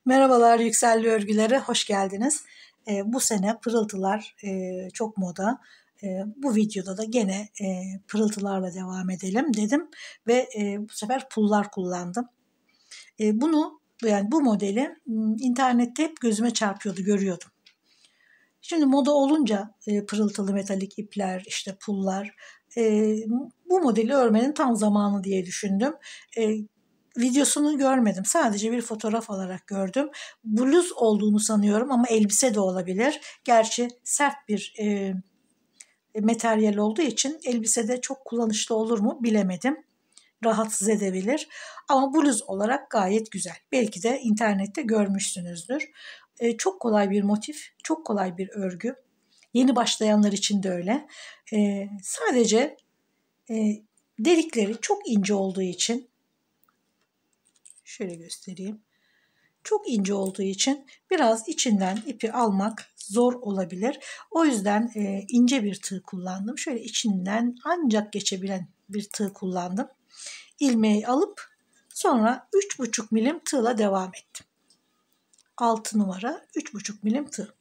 Merhabalar Yükselli Örgülere, hoş geldiniz. Bu sene pırıltılar çok moda. Bu videoda da gene pırıltılarla devam edelim dedim ve bu sefer pullar kullandım. Bu modeli internette hep gözüme çarpıyordu, görüyordum. Şimdi moda olunca pırıltılı metalik ipler, işte pullar, e, bu modeli örmenin tam zamanı diye düşündüm. Videosunu görmedim. Sadece bir fotoğraf olarak gördüm. Bluz olduğunu sanıyorum ama elbise de olabilir. Gerçi sert bir materyal olduğu için elbisede çok kullanışlı olur mu bilemedim. Rahatsız edebilir. Ama bluz olarak gayet güzel. Belki de internette görmüşsünüzdür. Çok kolay bir motif, çok kolay bir örgü. Yeni başlayanlar için de öyle. Sadece delikleri çok ince olduğu için, şöyle göstereyim. Çok ince olduğu için biraz içinden ipi almak zor olabilir. O yüzden ince bir tığ kullandım. Şöyle içinden ancak geçebilen bir tığ kullandım. İlmeği alıp sonra 3,5 milim tığla devam ettim. 6 numara 3,5 milim tığ.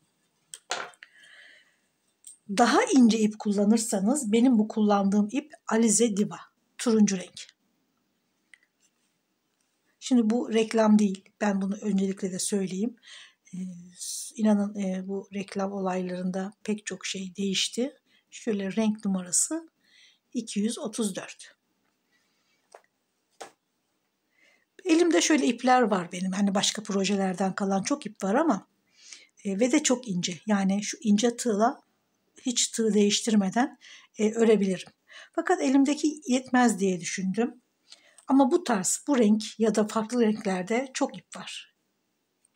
Daha ince ip kullanırsanız benim bu kullandığım ip Alize Diva. Turuncu renk. Şimdi bu reklam değil. Ben bunu öncelikle de söyleyeyim. İnanın bu reklam olaylarında pek çok şey değişti. Şöyle renk numarası 234. Elimde şöyle ipler var benim. Hani başka projelerden kalan çok ip var ama ve de çok ince. Yani şu ince tığla hiç tığ değiştirmeden örebilirim. Fakat elimdeki yetmez diye düşündüm. Ama bu tarz, bu renk ya da farklı renklerde çok ip var.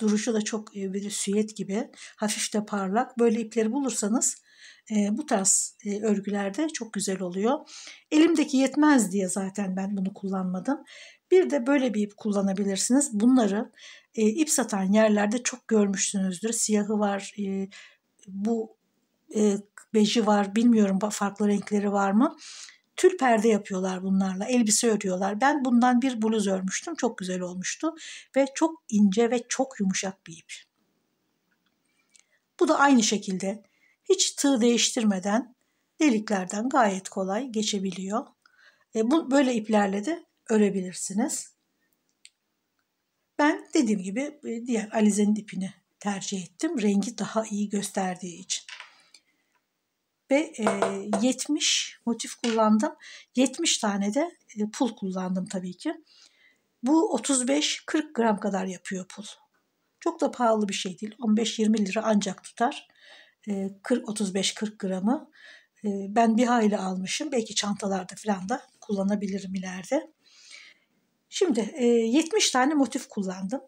Duruşu da çok bir süet gibi, hafif de parlak. Böyle ipleri bulursanız bu tarz örgülerde çok güzel oluyor. Elimdeki yetmez diye zaten ben bunu kullanmadım. Bir de böyle bir ip kullanabilirsiniz. Bunları ip satan yerlerde çok görmüşsünüzdür. Siyahı var, bu beji var, bilmiyorum farklı renkleri var mı? Tül perde yapıyorlar bunlarla. Elbise örüyorlar. Ben bundan bir bluz örmüştüm. Çok güzel olmuştu. Ve çok ince ve çok yumuşak bir ip. Bu da aynı şekilde hiç tığ değiştirmeden deliklerden gayet kolay geçebiliyor. Böyle iplerle de örebilirsiniz. Ben dediğim gibi diğer alizenin ipini tercih ettim. Rengi daha iyi gösterdiği için. Ve 70 motif kullandım. 70 tane de pul kullandım tabii ki. Bu 35-40 gram kadar yapıyor pul. Çok da pahalı bir şey değil. 15-20 lira ancak tutar. 35-40 gramı. Ben bir hayli almışım. Belki çantalarda falan da kullanabilirim ileride. Şimdi 70 tane motif kullandım.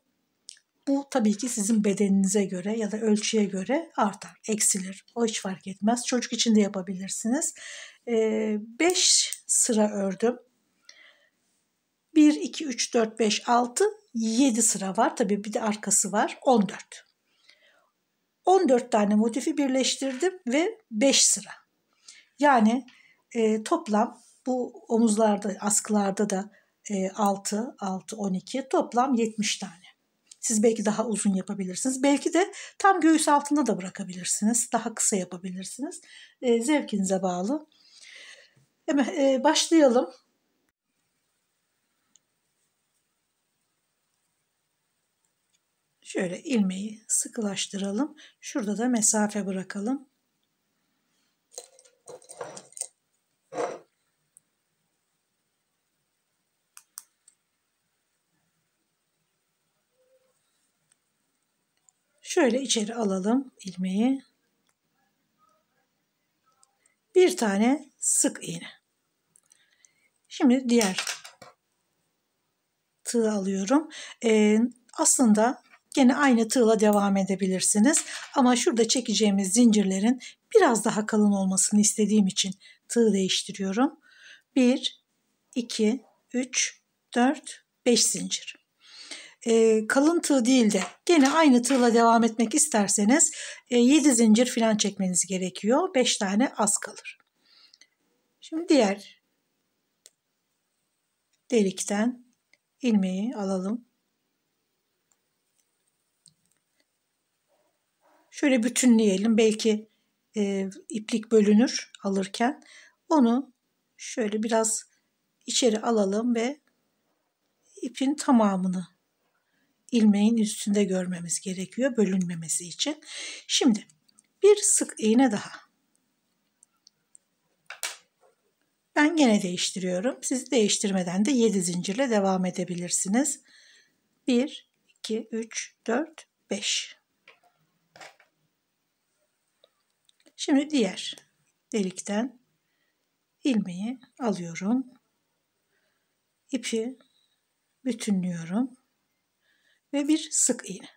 Bu tabii ki sizin bedeninize göre ya da ölçüye göre artar, eksilir. O hiç fark etmez. Çocuk için de yapabilirsiniz. 5 sıra ördüm. 1, 2, 3, 4, 5, 6, 7 sıra var. Tabii bir de arkası var. 14. 14 tane motifi birleştirdim ve 5 sıra. Yani toplam bu omuzlarda, askılarda da 6, 6, 12 toplam 70 tane. Siz belki daha uzun yapabilirsiniz. Belki de tam göğüs altında da bırakabilirsiniz. Daha kısa yapabilirsiniz. Zevkinize bağlı. Hemen başlayalım. Şöyle ilmeği sıkılaştıralım. Şurada da mesafe bırakalım. Şöyle içeri alalım ilmeği. Bir tane sık iğne. Şimdi diğer tığ alıyorum. Aslında gene aynı tığla devam edebilirsiniz. Ama şurada çekeceğimiz zincirlerin biraz daha kalın olmasını istediğim için tığ değiştiriyorum. 1, 2, 3, 4, 5 zincir. Kalın tığ değil de gene aynı tığla devam etmek isterseniz 7 zincir falan çekmeniz gerekiyor. 5 tane az kalır. Şimdi diğer delikten ilmeği alalım. Şöyle bütünleyelim. Belki iplik bölünür alırken. Onu şöyle biraz içeri alalım ve ipin tamamını ilmeğin üstünde görmemiz gerekiyor bölünmemesi için. Şimdi bir sık iğne daha. Ben gene değiştiriyorum. Siz değiştirmeden de 7 zincirle devam edebilirsiniz. 1, 2, 3, 4, 5. Şimdi diğer delikten ilmeği alıyorum. İpi bütünlüyorum ve bir sık iğne.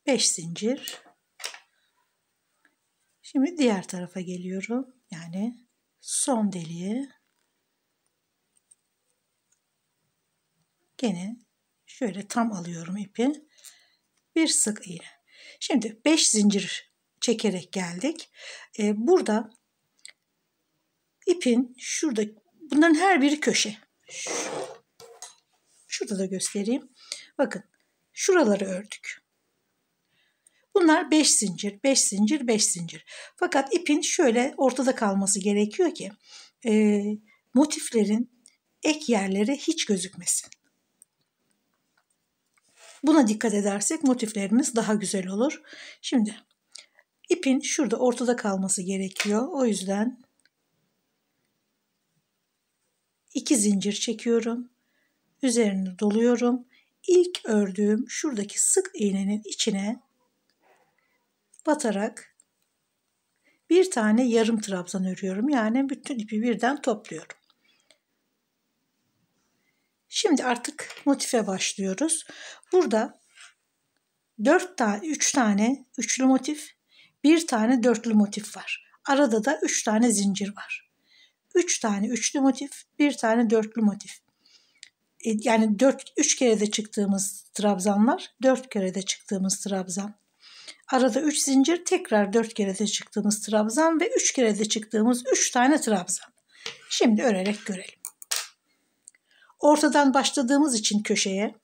Beş zincir. Şimdi diğer tarafa geliyorum. Yani son deliğe. Gene şöyle tam alıyorum ipi. Bir sık iğne. Şimdi 5 zincir çekerek geldik. Burada ipin şurada, bunların her biri köşe. Şurada da göstereyim. Bakın şuraları ördük. Bunlar 5 zincir, 5 zincir, 5 zincir. Fakat ipin şöyle ortada kalması gerekiyor ki motiflerin ek yerleri hiç gözükmesin. Buna dikkat edersek motiflerimiz daha güzel olur. Şimdi ipin şurada ortada kalması gerekiyor. O yüzden 2 zincir çekiyorum. Üzerini doluyorum. İlk ördüğüm şuradaki sık iğnenin içine batarak bir tane yarım trabzan örüyorum. Yani bütün ipi birden topluyorum. Şimdi artık motife başlıyoruz. Burada 3 tane üçlü motif, bir tane dörtlü motif var. Arada da 3 tane zincir var. 3 tane üçlü motif, bir tane dörtlü motif. Yani 3 kere de çıktığımız trabzan var. 4 kere de çıktığımız trabzan. Arada 3 zincir, tekrar 4 kere de çıktığımız trabzan ve 3 kere de çıktığımız 3 tane trabzan. Şimdi örerek görelim. Ortadan başladığımız için köşeye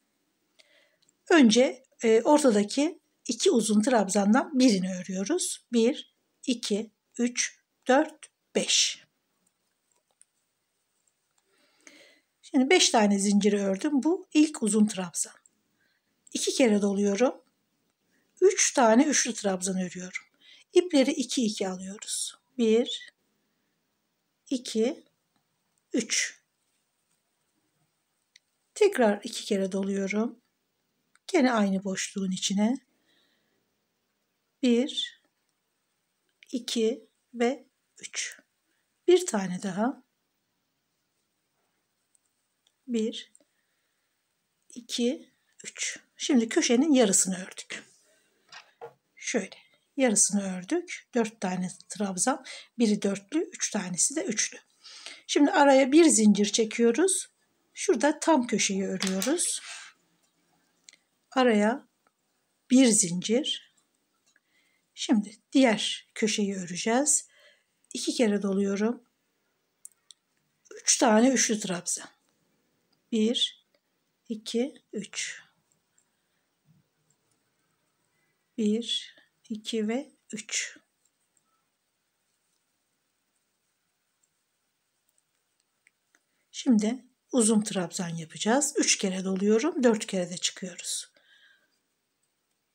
önce ortadaki 2 uzun trabzandan birini örüyoruz. 1, 2, 3, 4, 5. Şimdi 5 tane zinciri ördüm. Bu ilk uzun trabzan. 2 kere doluyorum. 3 tane üçlü trabzan örüyorum. İpleri 2 2 alıyoruz. 1, 2, 3. Tekrar 2 kere doluyorum. Gene aynı boşluğun içine. 1, 2 ve 3. Bir tane daha. 1, 2, 3. Şimdi köşenin yarısını ördük. Şöyle yarısını ördük. 4 tane trabzan. Biri dörtlü, 3 tanesi de üçlü. Şimdi araya bir zincir çekiyoruz. Şurada tam köşeyi örüyoruz. Araya bir zincir. Şimdi diğer köşeyi öreceğiz. 2 kere doluyorum. 3 tane üçlü trabzan. 1, 2, 3. 1, 2 ve 3. Şimdi uzun trabzan yapacağız. 3 kere doluyorum. 4 kere de çıkıyoruz.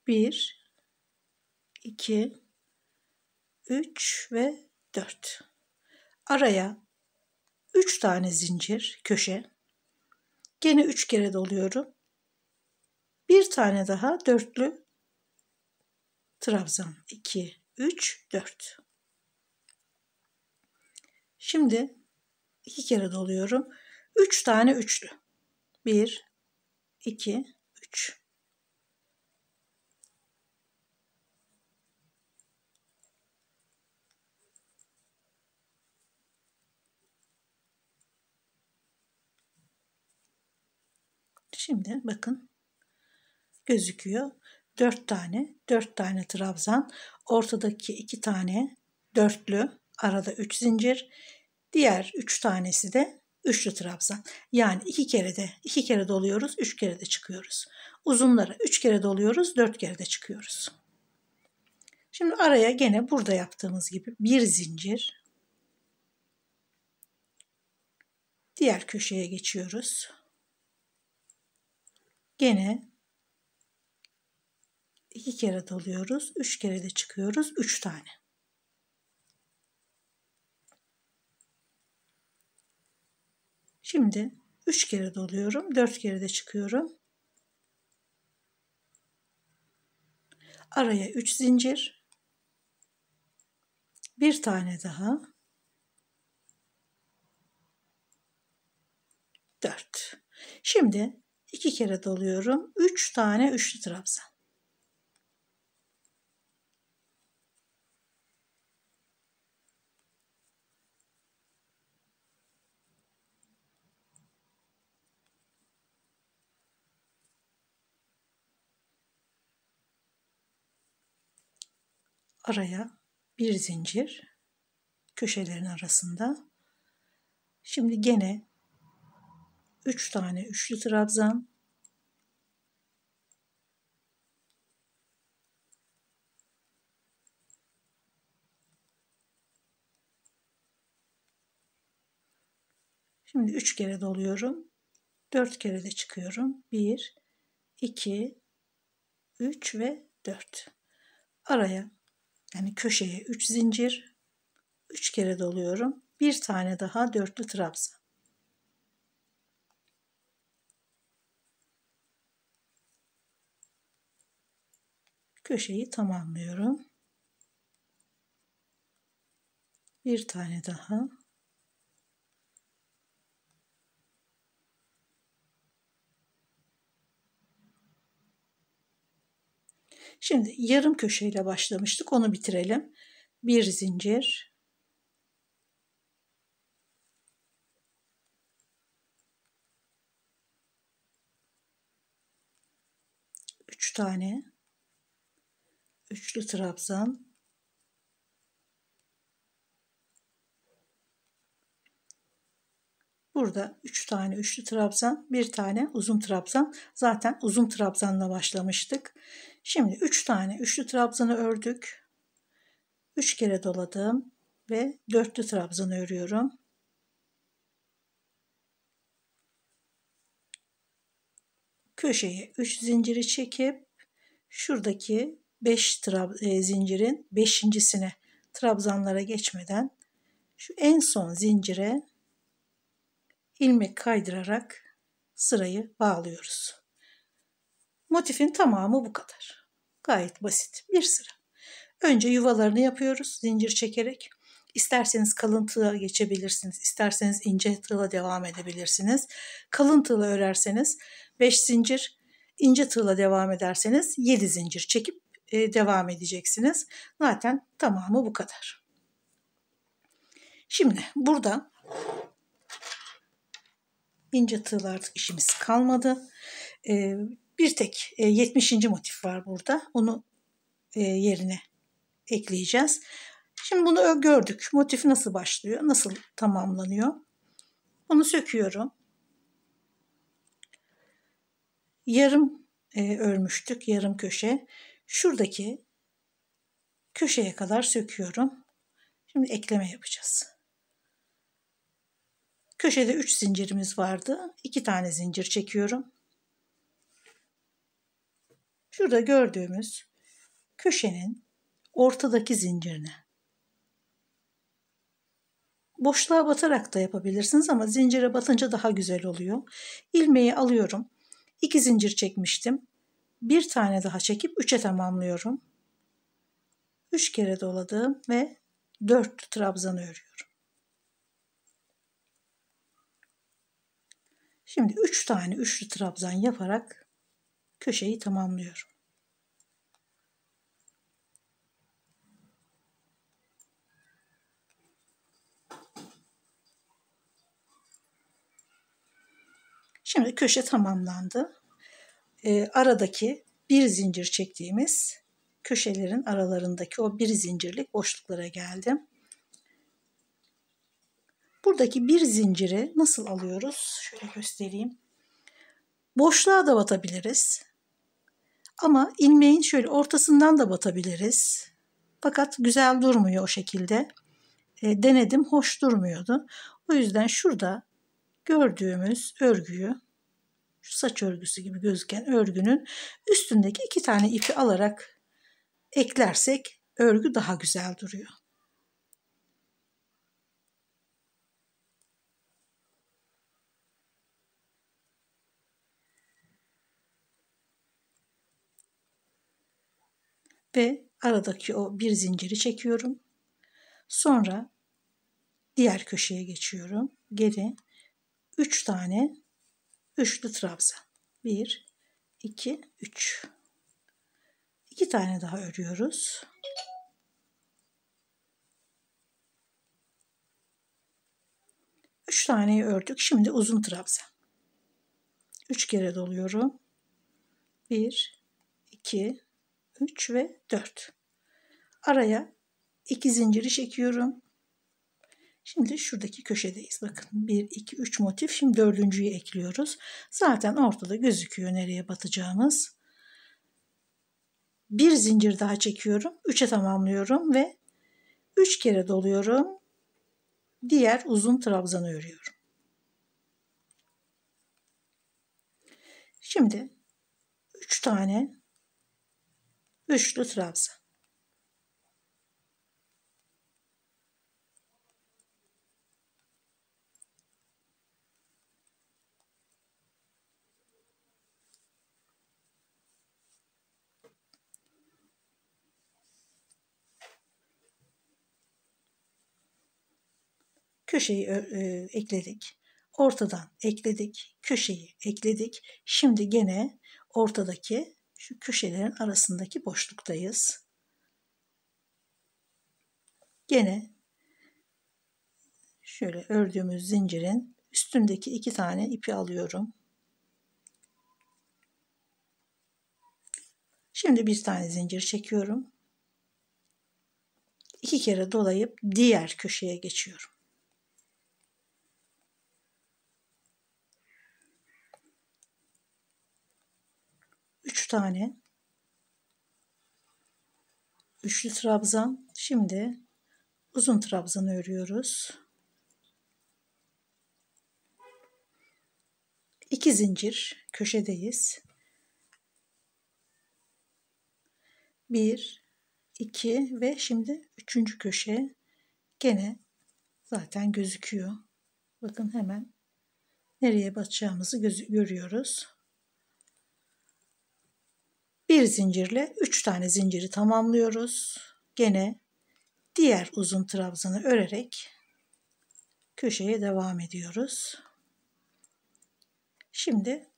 1, 2, 3 ve 4. Araya 3 tane zincir köşe. Gene 3 kere doluyorum. Bir tane daha dörtlü trabzan. 2, 3, 4. Şimdi 2 kere doluyorum. 3 tane üçlü. 1, 2, 3. Şimdi bakın gözüküyor. 4 tane trabzan, ortadaki 2 tane dörtlü, arada 3 zincir, diğer 3 tanesi de üçlü trabzan. Yani 2 kere doluyoruz, 3 kere de çıkıyoruz. Uzunlara 3 kere doluyoruz, 4 kere de çıkıyoruz. Şimdi araya gene burada yaptığımız gibi bir zincir. Diğer köşeye geçiyoruz. Gene 2 kere doluyoruz, 3 kere de çıkıyoruz, 3 tane. Şimdi 3 kere doluyorum, 4 kere de çıkıyorum. Araya 3 zincir. Bir tane daha. 4. Şimdi 2 kere doluyorum. 3 tane üçlü trabzan. Araya bir zincir. Köşelerin arasında. Şimdi gene 3 tane üçlü trabzan. Şimdi 3 kere doluyorum. 4 kere de çıkıyorum. 1, 2, 3 ve 4. Araya yani köşeye 3 zincir. 3 kere doluyorum. Bir tane daha dörtlü trabzan. Köşeyi tamamlıyorum. Bir tane daha. Şimdi yarım köşeyle başlamıştık. Onu bitirelim. Bir zincir. Üç tane üçlü trabzan. Burada 3 tane üçlü trabzan, bir tane uzun trabzan. Zaten uzun trabzanla başlamıştık. Şimdi 3 tane üçlü trabzanı ördük. 3 kere doladım ve dörtlü trabzanı örüyorum. Köşeye 3 zinciri çekip şuradaki 5 zincirin 5.'sine trabzanlara geçmeden şu en son zincire ilmek kaydırarak sırayı bağlıyoruz. Motifin tamamı bu kadar. Gayet basit bir sıra. Önce yuvalarını yapıyoruz zincir çekerek. İsterseniz kalın tığa geçebilirsiniz. İsterseniz ince tığla devam edebilirsiniz. Kalın tığla örerseniz 5 zincir, ince tığla devam ederseniz 7 zincir çekip devam edeceksiniz. Zaten tamamı bu kadar. Şimdi burada ince tığla artık işimiz kalmadı. Bir tek 70. motif var burada. Onu yerine ekleyeceğiz. Şimdi bunu gördük. Motif nasıl başlıyor? Nasıl tamamlanıyor? Bunu söküyorum. Yarım örmüştük. Yarım köşe. Şuradaki köşeye kadar söküyorum. Şimdi ekleme yapacağız. Köşede 3 zincirimiz vardı. 2 tane zincir çekiyorum. Şurada gördüğümüz köşenin ortadaki zincirine boşluğa batarak da yapabilirsiniz ama zincire batınca daha güzel oluyor. İlmeği alıyorum. 2 zincir çekmiştim. Bir tane daha çekip 3'e tamamlıyorum. 3 kere doladım ve 4 trabzanı örüyorum. Şimdi 3 tane üçlü trabzan yaparak köşeyi tamamlıyorum. Şimdi köşe tamamlandı. Aradaki bir zincir çektiğimiz köşelerin aralarındaki o bir zincirlik boşluklara geldim. Buradaki bir zinciri nasıl alıyoruz? Şöyle göstereyim. Boşluğa da batabiliriz. Ama ilmeğin şöyle ortasından da batabiliriz. Fakat güzel durmuyor o şekilde. Denedim, hoş durmuyordu. O yüzden şurada gördüğümüz örgüyü, şu saç örgüsü gibi gözüken örgünün üstündeki 2 tane ipi alarak eklersek örgü daha güzel duruyor. Ve aradaki o bir zinciri çekiyorum. Sonra diğer köşeye geçiyorum. Geri 3 tane üçlü trabzan. 1, 2, 3. 2 tane daha örüyoruz. Üç taneyi ördük. Şimdi uzun trabzan. 3 kere doluyorum. 1, 2, 3 ve 4. Araya 2 zinciri çekiyorum. Şimdi şuradaki köşedeyiz. Bakın 1, 2, 3 motif. Şimdi dördüncüyü ekliyoruz. Zaten ortada gözüküyor nereye batacağımız. Bir zincir daha çekiyorum. 3'e tamamlıyorum ve 3 kere doluyorum. Diğer uzun trabzanı örüyorum. Şimdi 3 tane üçlü trabzan. Köşeyi ekledik. Ortadan ekledik. Köşeyi ekledik. Şimdi gene ortadaki şu köşelerin arasındaki boşluktayız. Gene şöyle ördüğümüz zincirin üstündeki 2 tane ipi alıyorum. Şimdi bir tane zincir çekiyorum. 2 kere dolayıp diğer köşeye geçiyorum. Üç tane üçlü trabzan. Şimdi uzun trabzanı örüyoruz. 2 zincir köşedeyiz. 1, 2 ve şimdi 3. köşe gene zaten gözüküyor. Bakın hemen nereye batacağımızı görüyoruz. Bir zincirle 3 tane zinciri tamamlıyoruz. Gene diğer uzun trabzanı örerek köşeye devam ediyoruz. Şimdi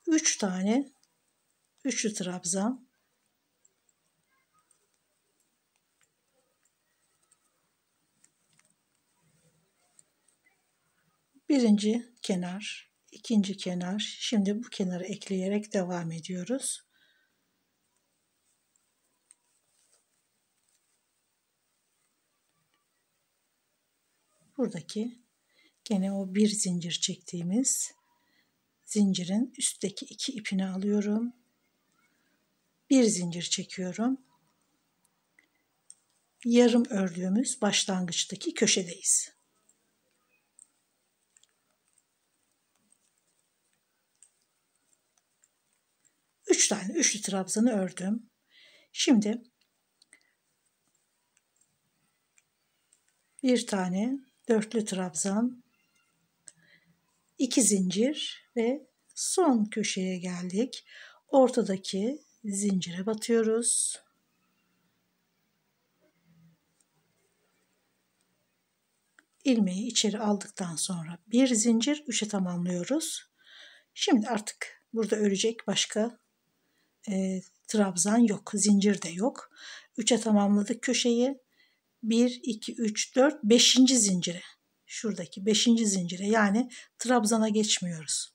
3 tane üçlü trabzan, birinci kenar, ikinci kenar. Şimdi bu kenarı ekleyerek devam ediyoruz. Buradaki gene o bir zincir çektiğimiz zincirin üstteki 2 ipini alıyorum. Bir zincir çekiyorum. Yarım ördüğümüz başlangıçtaki köşedeyiz. Üç tane üçlü trabzanı ördüm. Şimdi bir tane dörtlü trabzan, 2 zincir ve son köşeye geldik. Ortadaki zincire batıyoruz. İlmeği içeri aldıktan sonra bir zincir 3'e tamamlıyoruz. Şimdi artık burada örecek başka trabzan yok, zincir de yok. 3'e tamamladık köşeyi. 1, 2, 3, 4, 5. zincire. Şuradaki 5. zincire yani trabzana geçmiyoruz.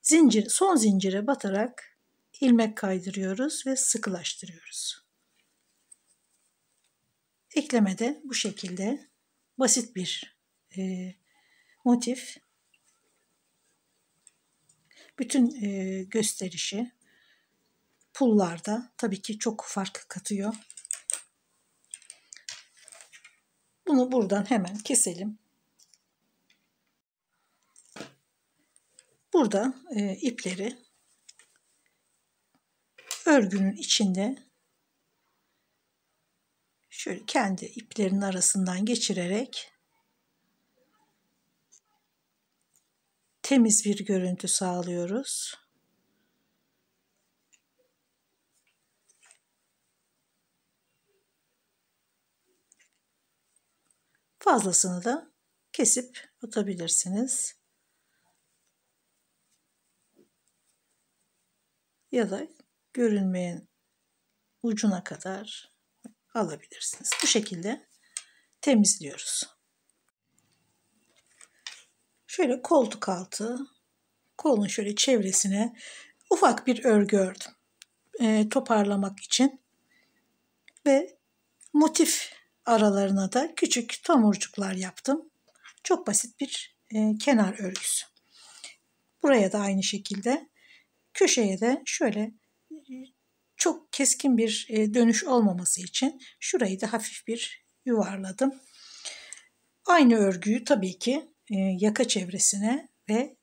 Zincir, son zincire batarak ilmek kaydırıyoruz ve sıkılaştırıyoruz. Ekleme de bu şekilde basit bir motif. Bütün gösterişi pullarda tabii ki çok fark katıyor. Bunu buradan hemen keselim. Burada ipleri örgünün içinde şöyle kendi iplerin arasından geçirerek temiz bir görüntü sağlıyoruz. Fazlasını da kesip atabilirsiniz. Ya da görünmeyen ucuna kadar alabilirsiniz. Bu şekilde temizliyoruz. Şöyle koltuk altı, kolun şöyle çevresine ufak bir örgü ördüm. Toparlamak için ve motif aralarına da küçük tomurcuklar yaptım. Çok basit bir kenar örgüsü. Buraya da aynı şekilde köşeye de şöyle çok keskin bir dönüş olmaması için şurayı da hafif bir yuvarladım. Aynı örgüyü tabii ki yaka çevresine ve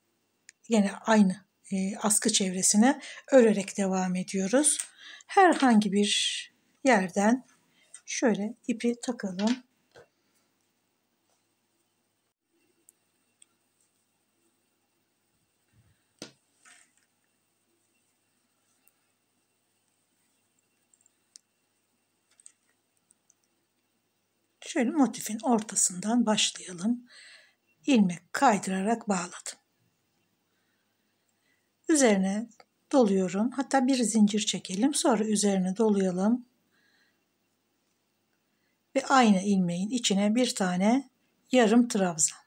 yine aynı askı çevresine örerek devam ediyoruz. Herhangi bir yerden şöyle ipi takalım. Şöyle motifin ortasından başlayalım. İlmek kaydırarak bağladım. Üzerine doluyorum. Hatta bir zincir çekelim. Sonra üzerine dolayalım. Ve aynı ilmeğin içine bir tane yarım trabzan.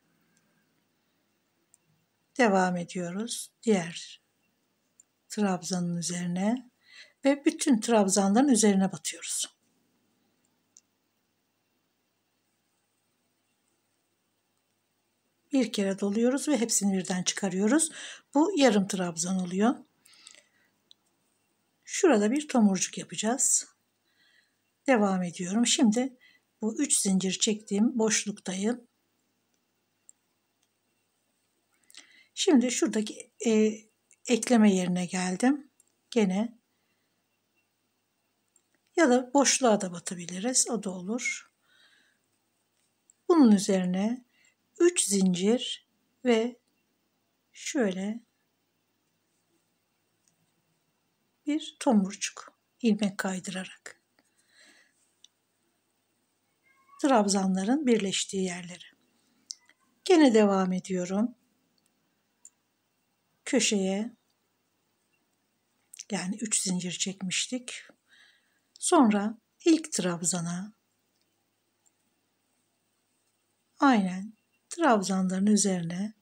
Devam ediyoruz. Diğer trabzanın üzerine ve bütün trabzanların üzerine batıyoruz. Bir kere doluyoruz ve hepsini birden çıkarıyoruz. Bu yarım trabzan oluyor. Şurada bir tomurcuk yapacağız. Devam ediyorum. Şimdi bu 3 zincir çektiğim boşluktayım. Şimdi şuradaki ekleme yerine geldim. Gene ya da boşluğa da batabiliriz. O da olur. Bunun üzerine 3 zincir ve şöyle bir tomurcuk ilmek kaydırarak trabzanların birleştiği yerlere. Gene devam ediyorum. Köşeye yani 3 zincir çekmiştik. Sonra ilk trabzana aynen trabzanların üzerine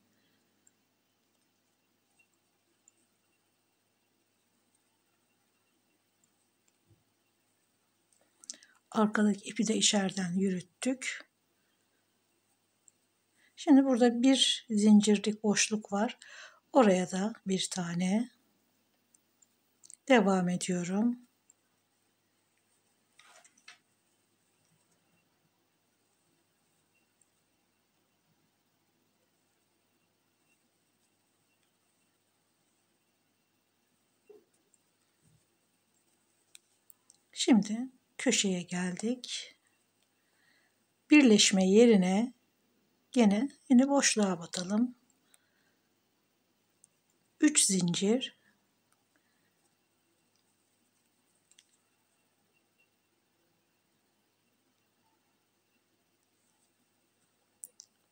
arkadaki ipi de içeriden yürüttük. Şimdi burada bir zincirlik boşluk var. Oraya da bir tane devam ediyorum. Şimdi köşeye geldik. Birleşme yerine yine boşluğa batalım. 3 zincir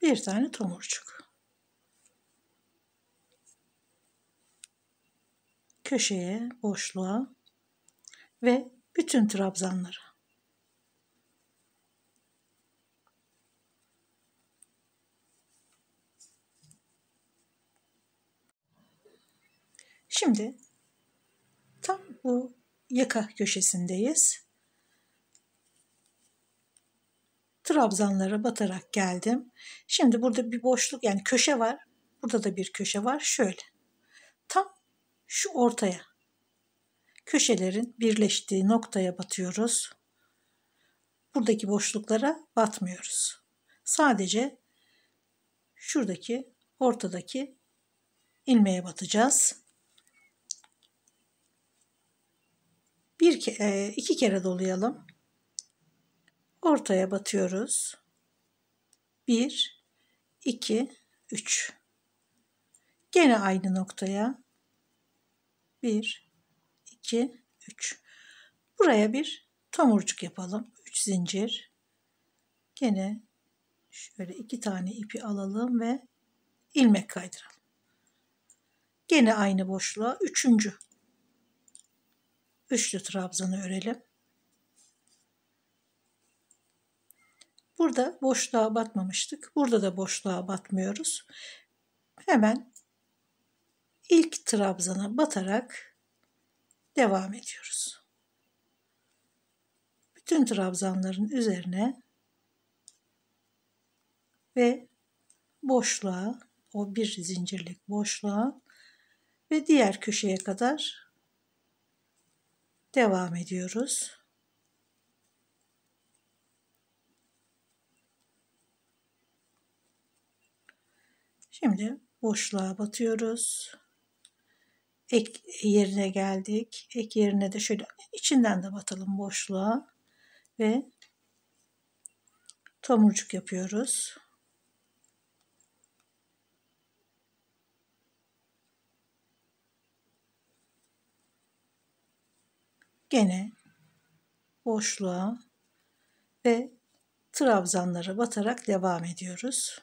bir tane tomurcuk. Köşeye, boşluğa ve bütün trabzanlara. Şimdi tam bu yaka köşesindeyiz. Trabzanlara batarak geldim. Şimdi burada bir boşluk, yani köşe var. Burada da bir köşe var. Şöyle. Tam şu ortaya. Köşelerin birleştiği noktaya batıyoruz. Buradaki boşluklara batmıyoruz. Sadece şuradaki ortadaki ilmeğe batacağız. İki kere dolayalım. Ortaya batıyoruz. 1, 2, 3. Gene aynı noktaya 1, 2, 3. Buraya bir tomurcuk yapalım. 3 zincir. Gene şöyle 2 tane ipi alalım ve ilmek kaydıralım. Gene aynı boşluğa üçlü trabzanı örelim. Burada boşluğa batmamıştık. Burada da boşluğa batmıyoruz. Hemen ilk trabzana batarak devam ediyoruz. Bütün trabzanların üzerine ve boşluğa, o bir zincirlik boşluğa ve diğer köşeye kadar devam ediyoruz. Şimdi boşluğa batıyoruz. Ek yerine geldik. Ek yerine de şöyle içinden de batalım boşluğa ve tomurcuk yapıyoruz. Gene boşluğa ve trabzanlara batarak devam ediyoruz.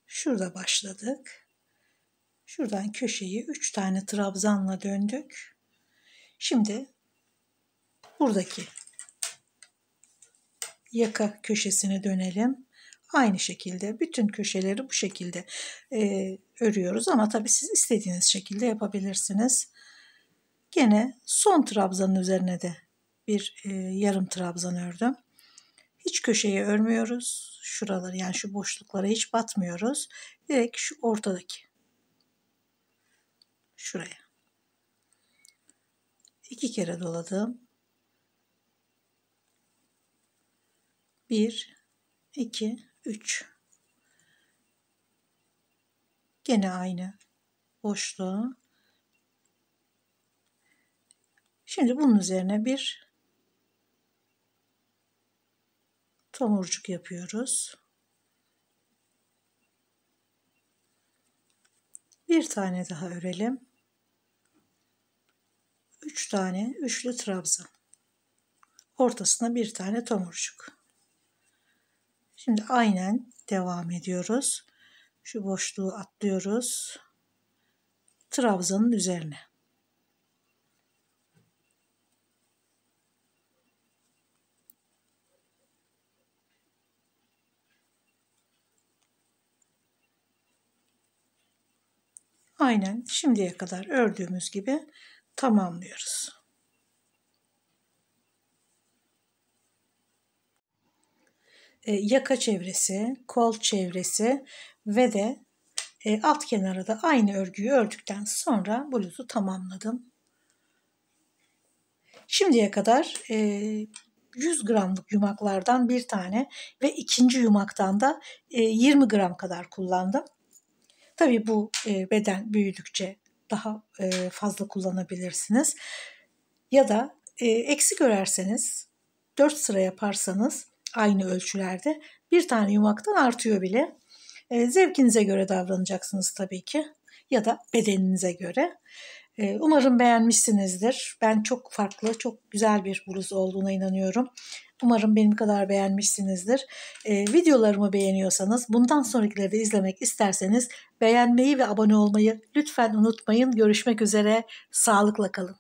Şurada başladık. Şuradan köşeyi 3 tane trabzanla döndük. Şimdi buradaki yaka köşesine dönelim. Aynı şekilde bütün köşeleri bu şekilde örüyoruz ama tabii siz istediğiniz şekilde yapabilirsiniz. Gene son trabzanın üzerine de bir yarım trabzan ördüm. Hiç köşeyi örmüyoruz. Şuraları, yani şu boşluklara hiç batmıyoruz. Direkt şu ortadaki şuraya 2 kere doladım. 1, 2, 3. Gene aynı boşluğa. Şimdi bunun üzerine bir tomurcuk yapıyoruz. Bir tane daha örelim. 3 tane üçlü trabzan. Ortasına bir tane tomurcuk. Şimdi aynen devam ediyoruz. Şu boşluğu atlıyoruz. Trabzanın üzerine. Aynen şimdiye kadar ördüğümüz gibi tamamlıyoruz. Yaka çevresi, kol çevresi ve de alt kenara da aynı örgüyü ördükten sonra bluzu tamamladım. Şimdiye kadar 100 gramlık yumaklardan bir tane ve ikinci yumaktan da 20 gram kadar kullandım. Tabii bu beden büyüdükçe daha fazla kullanabilirsiniz. Ya da eksik örerseniz 4 sıra yaparsanız aynı ölçülerde bir tane yumaktan artıyor bile. Zevkinize göre davranacaksınız tabii ki ya da bedeninize göre. Umarım beğenmişsinizdir. Ben çok farklı, çok güzel bir bluz olduğuna inanıyorum. Umarım benim kadar beğenmişsinizdir. Videolarımı beğeniyorsanız, bundan sonrakileri de izlemek isterseniz beğenmeyi ve abone olmayı lütfen unutmayın. Görüşmek üzere, sağlıkla kalın.